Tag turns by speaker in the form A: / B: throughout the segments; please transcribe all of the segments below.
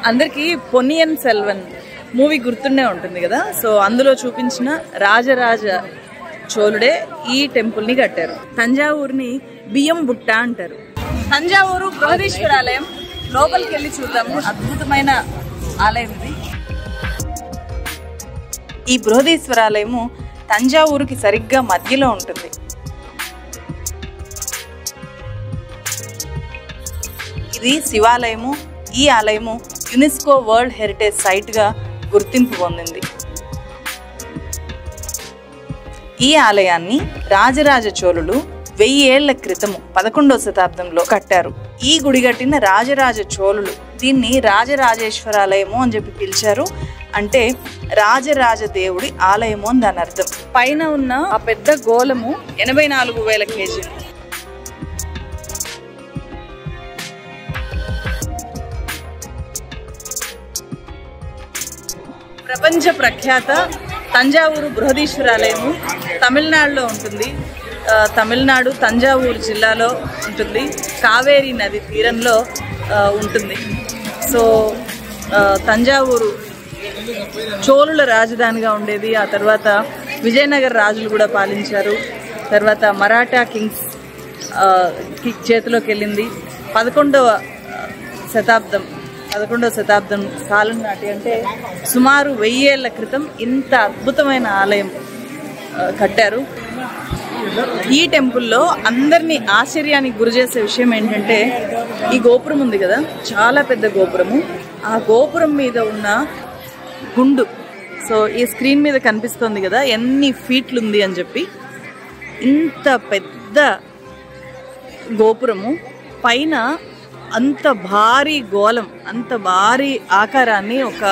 A: అందరికీ పొన్నియిన్ సెల్వన్ మూవీ గుర్తుండే ఉంటుంది కదా. సో అందులో చూపించిన రాజరాజ చోళుడే ఈ టెంపుల్ ని కట్టారు. తంజావూరుని బియ్యం బుట్ట అంటారు. తంజావూరు బృహదీశ్వర ఆలయం లోపలికి వెళ్ళి చూద్దాము. అద్భుతమైన ఆలయం ఇది. ఈ బృహదీశ్వర ఆలయము తంజావూరుకి సరిగ్గా మధ్యలో ఉంటుంది. ఇది శివాలయము. ఈ ఆలయము యునెస్కో వరల్డ్ హెరిటేజ్ సైట్ గా గుర్తింపు పొందింది. ఈ ఆలయాన్ని రాజరాజ చోళులు 1000 ఏళ్ల క్రితము 11వ శతాబ్దంలో కట్టారు. ఈ గుడి కట్టిన రాజరాజ చోళులు దీన్ని రాజరాజేశ్వరాలయము అని చెప్పి పిలిచారు. అంటే రాజరాజ దేవుడి ఆలయము అని దాని అర్థం. పైన ఉన్న ఆ పెద్ద గోళము 84,000 కేజీలు. ప్రపంచ ప్రఖ్యాత తంజావూరు బృహదీశ్వరాలయము తమిళనాడులో ఉంటుంది. తమిళనాడు తంజావూరు జిల్లాలో ఉంటుంది. కావేరీ నది తీరంలో ఉంటుంది. సో తంజావూరు చోళుల రాజధానిగా ఉండేది. ఆ తర్వాత విజయనగర రాజులు కూడా పాలించారు. తర్వాత మరాఠా కింగ్స్ చేతిలోకి వెళ్ళింది. 11వ శతాబ్దం కాలం నాటి, అంటే సుమారు 1000 ఏళ్ల క్రితం ఇంత అద్భుతమైన ఆలయం కట్టారు. ఈ టెంపుల్లో అందరినీ ఆశ్చర్యానికి గురి చేసే విషయం ఏంటంటే ఈ గోపురం ఉంది కదా, చాలా పెద్ద గోపురము. ఆ గోపురం మీద ఉన్న గుండు, సో ఈ స్క్రీన్ మీద కనిపిస్తుంది కదా ఎన్ని ఫీట్లు ఉంది అని చెప్పి. ఇంత పెద్ద గోపురము పైన అంత భారీ గోళం, అంత భారీ ఆకారాన్ని, ఒక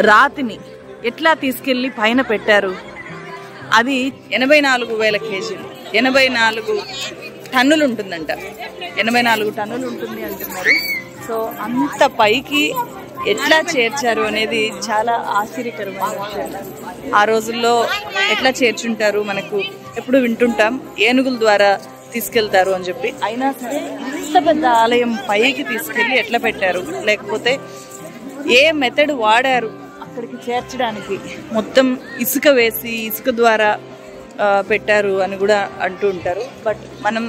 A: రాతిని ఎట్లా తీసుకెళ్ళి పైన పెట్టారు. అది 84,000 కేజీలు, 84 టన్నులు ఉంటుందంట. 84 టన్నులు ఉంటుంది అంటున్నారు. సో అంత పైకి ఎట్లా చేర్చారు అనేది చాలా ఆశ్చర్యకరమైన విషయం. ఆ రోజుల్లో ఎట్లా చేర్చుంటారు, మనకు ఎప్పుడు వింటుంటాం ఏనుగుల ద్వారా తీసుకెళ్తారు అని చెప్పి. అయినా సరే ఇంత పెద్ద ఆలయం పైకి తీసుకెళ్ళి ఎట్లా పెట్టారు, లేకపోతే ఏ మెథడ్ వాడారు అక్కడికి చేర్చడానికి. మొత్తం ఇసుక వేసి ఇసుక ద్వారా పెట్టారు అని కూడా అంటూ ఉంటారు. బట్ మనం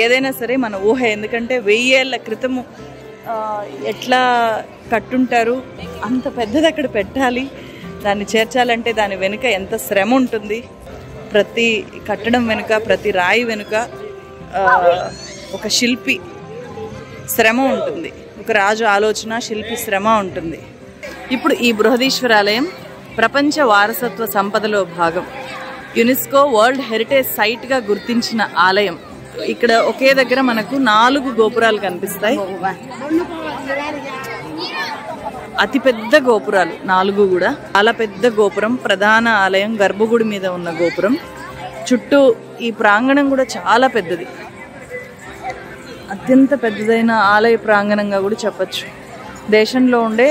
A: ఏదైనా సరే మన ఊహ, ఎందుకంటే 1000 ఏళ్ల క్రితము ఎట్లా కట్టుంటారు, అంత పెద్దది అక్కడ పెట్టాలి, దాన్ని చేర్చాలంటే దాని వెనుక ఎంత శ్రమ ఉంటుంది. ప్రతి కట్టడం వెనుక, ప్రతి రాయి వెనుక ఒక శిల్పి శ్రమ ఉంటుంది, ఒక రాజు ఆలోచన, శిల్పి శ్రమ ఉంటుంది. ఇప్పుడు ఈ బృహదీశ్వరాలయం ప్రపంచ వారసత్వ సంపదలో భాగం, యునెస్కో వరల్డ్ హెరిటేజ్ సైట్గా గుర్తించిన ఆలయం. ఇక్కడ ఒకే దగ్గర మనకు 4 గోపురాలు కనిపిస్తాయి. అతిపెద్ద గోపురాలు 4 కూడా. చాలా పెద్ద గోపురం, ప్రధాన ఆలయం గర్భగుడి మీద ఉన్న గోపురం. చుట్టూ ఈ ప్రాంగణం కూడా చాలా పెద్దది, అత్యంత పెద్దదైన ఆలయ ప్రాంగణంగా కూడా చెప్పచ్చు. దేశంలో ఉండే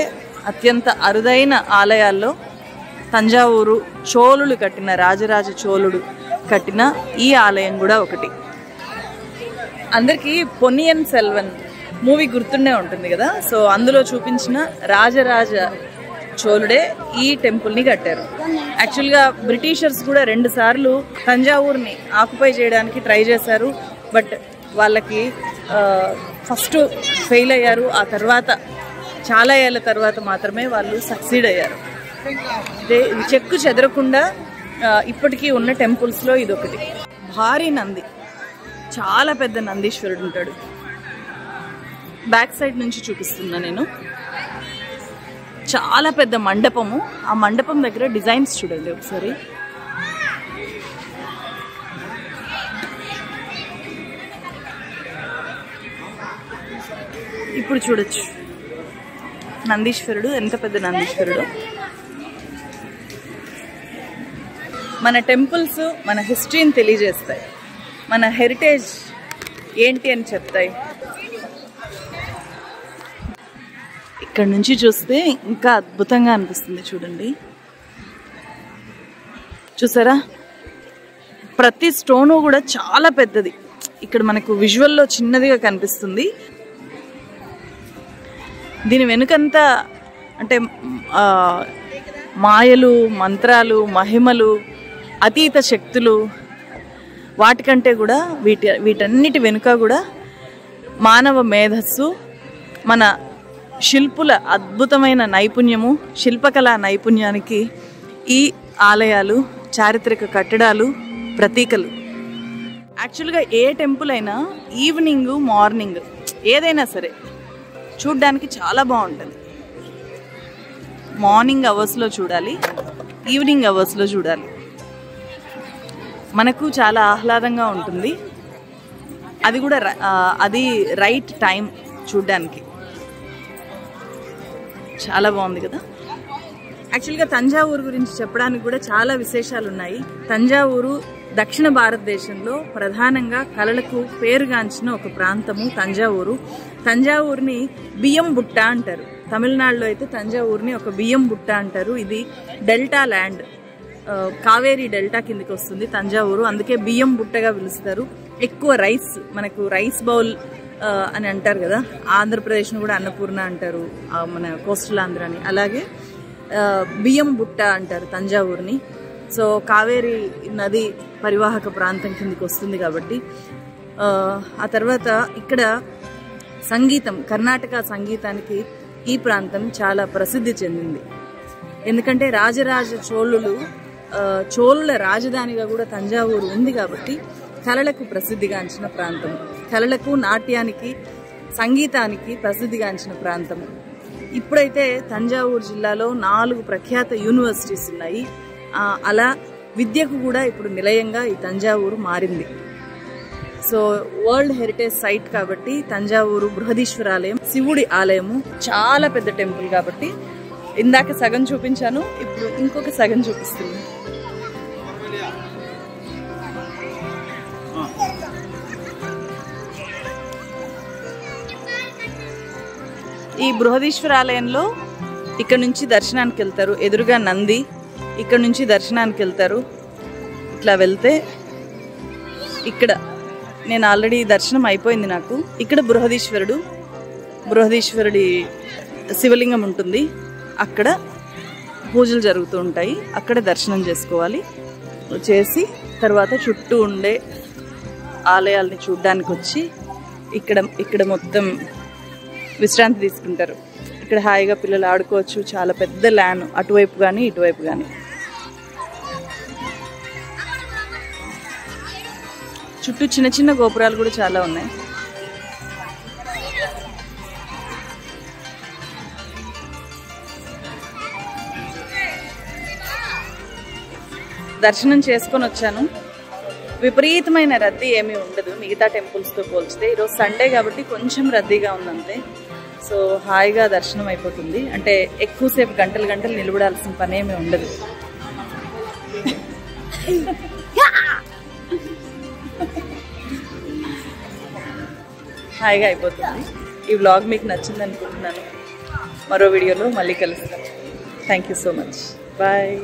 A: అత్యంత అరుదైన ఆలయాల్లో తంజావూరు చోళులు కట్టిన, రాజరాజ చోళుడు కట్టిన ఈ ఆలయం కూడా ఒకటి. అందరికీ పొన్నియిన్ సెల్వన్ మూవీ గుర్తుండే ఉంటుంది కదా. సో అందులో చూపించిన రాజరాజ చోళుడే ఈ టెంపుల్ని కట్టారు. యాక్చువల్గా బ్రిటిషర్స్ కూడా 2 సార్లు తంజావూరుని ఆక్యుపై చేయడానికి ట్రై చేశారు. బట్ వాళ్ళకి ఫస్ట్ ఫెయిల్ అయ్యారు. ఆ తర్వాత చాలా ఏళ్ళ తర్వాత మాత్రమే వాళ్ళు సక్సీడ్ అయ్యారు. చెక్కు చెదరకుండా ఇప్పటికీ ఉన్న టెంపుల్స్లో ఇదొకటి. భారీ నంది, చాలా పెద్ద నందీశ్వరుడు ఉంటాడు. బ్యాక్ సైడ్ నుంచి చూపిస్తున్నా నేను. చాలా పెద్ద మండపము. ఆ మండపం దగ్గర డిజైన్స్ చూడండి ఒకసారి. ఇప్పుడు చూడొచ్చు నందీశ్వరుడు, ఎంత పెద్ద నందీశ్వరుడు. మన టెంపుల్స్ మన హిస్టరీని తెలియజేస్తాయి, మన హెరిటేజ్ ఏంటి అని చెప్తాయి. ఇక్కడ నుంచి చూస్తే ఇంకా అద్భుతంగా అనిపిస్తుంది. చూడండి, చూసారా, ప్రతి స్టోను కూడా చాలా పెద్దది. ఇక్కడ మనకు విజువల్లో చిన్నదిగా కనిపిస్తుంది. దీని వెనుకంతా అంటే మాయలు, మంత్రాలు, మహిమలు, అతీత శక్తులు, వాటికంటే కూడా వీటన్నిటి వెనుక కూడా మానవ మేధస్సు, మన శిల్పుల అద్భుతమైన నైపుణ్యము, శిల్పకళా నైపుణ్యానికి ఈ ఆలయాలు, చారిత్రక కట్టడాలు ప్రతీకలు. యాక్చువల్గా ఏ టెంపుల్ అయినా ఈవినింగ్, మార్నింగ్ ఏదైనా సరే చూడ్డానికి చాలా బాగుంటుంది. మార్నింగ్ అవర్స్లో చూడాలి, ఈవినింగ్ అవర్స్లో చూడాలి. మనకు చాలా ఆహ్లాదంగా ఉంటుంది. అది కూడా అది రైట్ టైం చూడ్డానికి. చాలా బాగుంది కదా. యాక్చువల్గా తంజావూరు గురించి చెప్పడానికి కూడా చాలా విశేషాలు ఉన్నాయి. తంజావూరు దక్షిణ భారతదేశంలో ప్రధానంగా కళలకు పేరుగాంచిన ఒక ప్రాంతము తంజావూరు. తంజావూరుని బియ్యం బుట్ట అంటారు. తమిళనాడులో అయితే తంజావూరుని ఒక బియ్యం బుట్ట అంటారు. ఇది డెల్టా ల్యాండ్, కావేరీ డెల్టా కిందకి వస్తుంది తంజావూరు. అందుకే బియ్యం బుట్టగా పిలుస్తారు. ఎక్కువ రైస్, మనకు రైస్ బౌల్ అని అంటారు కదా. ఆంధ్రప్రదేశ్ను కూడా అన్నపూర్ణ అంటారు, మన కోస్టల్ ఆంధ్రాని. అలాగే బియ్యం బుట్ట అంటారు తంజావూరుని. సో కావేరీ నది పరివాహక ప్రాంతం కిందకి వస్తుంది కాబట్టి. ఆ తర్వాత ఇక్కడ సంగీతం, కర్ణాటక సంగీతానికి ఈ ప్రాంతం చాలా ప్రసిద్ధి చెందింది. ఎందుకంటే రాజరాజ చోళుల రాజధానిగా కూడా తంజావూరు ఉంది కాబట్టి కళలకు ప్రసిద్ధిగాంచిన ప్రాంతం. కళలకు, నాట్యానికి, సంగీతానికి ప్రసిద్ధిగాంచిన ప్రాంతం. ఇప్పుడైతే తంజావూరు జిల్లాలో 4 ప్రఖ్యాత యూనివర్సిటీస్ ఉన్నాయి. అలా విద్యకు కూడా ఇప్పుడు నిలయంగా ఈ తంజావూరు మారింది. సో వరల్డ్ హెరిటేజ్ సైట్ కాబట్టి తంజావూరు బృహదీశ్వర ఆలయం, శివుడి ఆలయము, చాలా పెద్ద టెంపుల్ కాబట్టి ఇందాక సగం చూపించాను, ఇప్పుడు ఇంకొక సగం చూపిస్తుంది. ఈ బృహదీశ్వర ఆలయంలో ఇక్కడ నుంచి దర్శనానికి వెళ్తారు. ఎదురుగా నంది, ఇక్కడ నుంచి దర్శనానికి వెళ్తారు. ఇట్లా వెళ్తే ఇక్కడ నేను ఆల్రెడీ దర్శనం అయిపోయింది నాకు. ఇక్కడ బృహదీశ్వరుడి శివలింగం ఉంటుంది. అక్కడ పూజలు జరుగుతూ ఉంటాయి. అక్కడ దర్శనం చేసుకోవాలి. తర్వాత చుట్టూ ఉండే ఆలయాల్ని చూడ్డానికి వచ్చి ఇక్కడ మొత్తం విశ్రాంతి తీసుకుంటారు. ఇక్కడ హాయిగా పిల్లలు ఆడుకోవచ్చు. చాలా పెద్ద ల్యాన్, అటువైపు కానీ ఇటువైపు కానీ. చుట్టూ చిన్న చిన్న గోపురాలు కూడా చాలా ఉన్నాయి. దర్శనం చేసుకొని వచ్చాను. విపరీతమైన రద్దీ ఏమీ ఉండదు మిగతా టెంపుల్స్తో పోల్చితే. ఈరోజు సండే కాబట్టి కొంచెం రద్దీగా ఉందంతే. సో హాయిగా దర్శనం అయిపోతుంది. అంటే ఎక్కువసేపు గంటలు నిలబడాల్సిన పని ఏమీ ఉండదు. హాయిగా అయిపోతుంది. ఈ వ్లాగ్ మీకు నచ్చింది అనుకుంటున్నాను. మరో వీడియోలో మళ్ళీ కలుస్తాను. Thank you so much. Bye.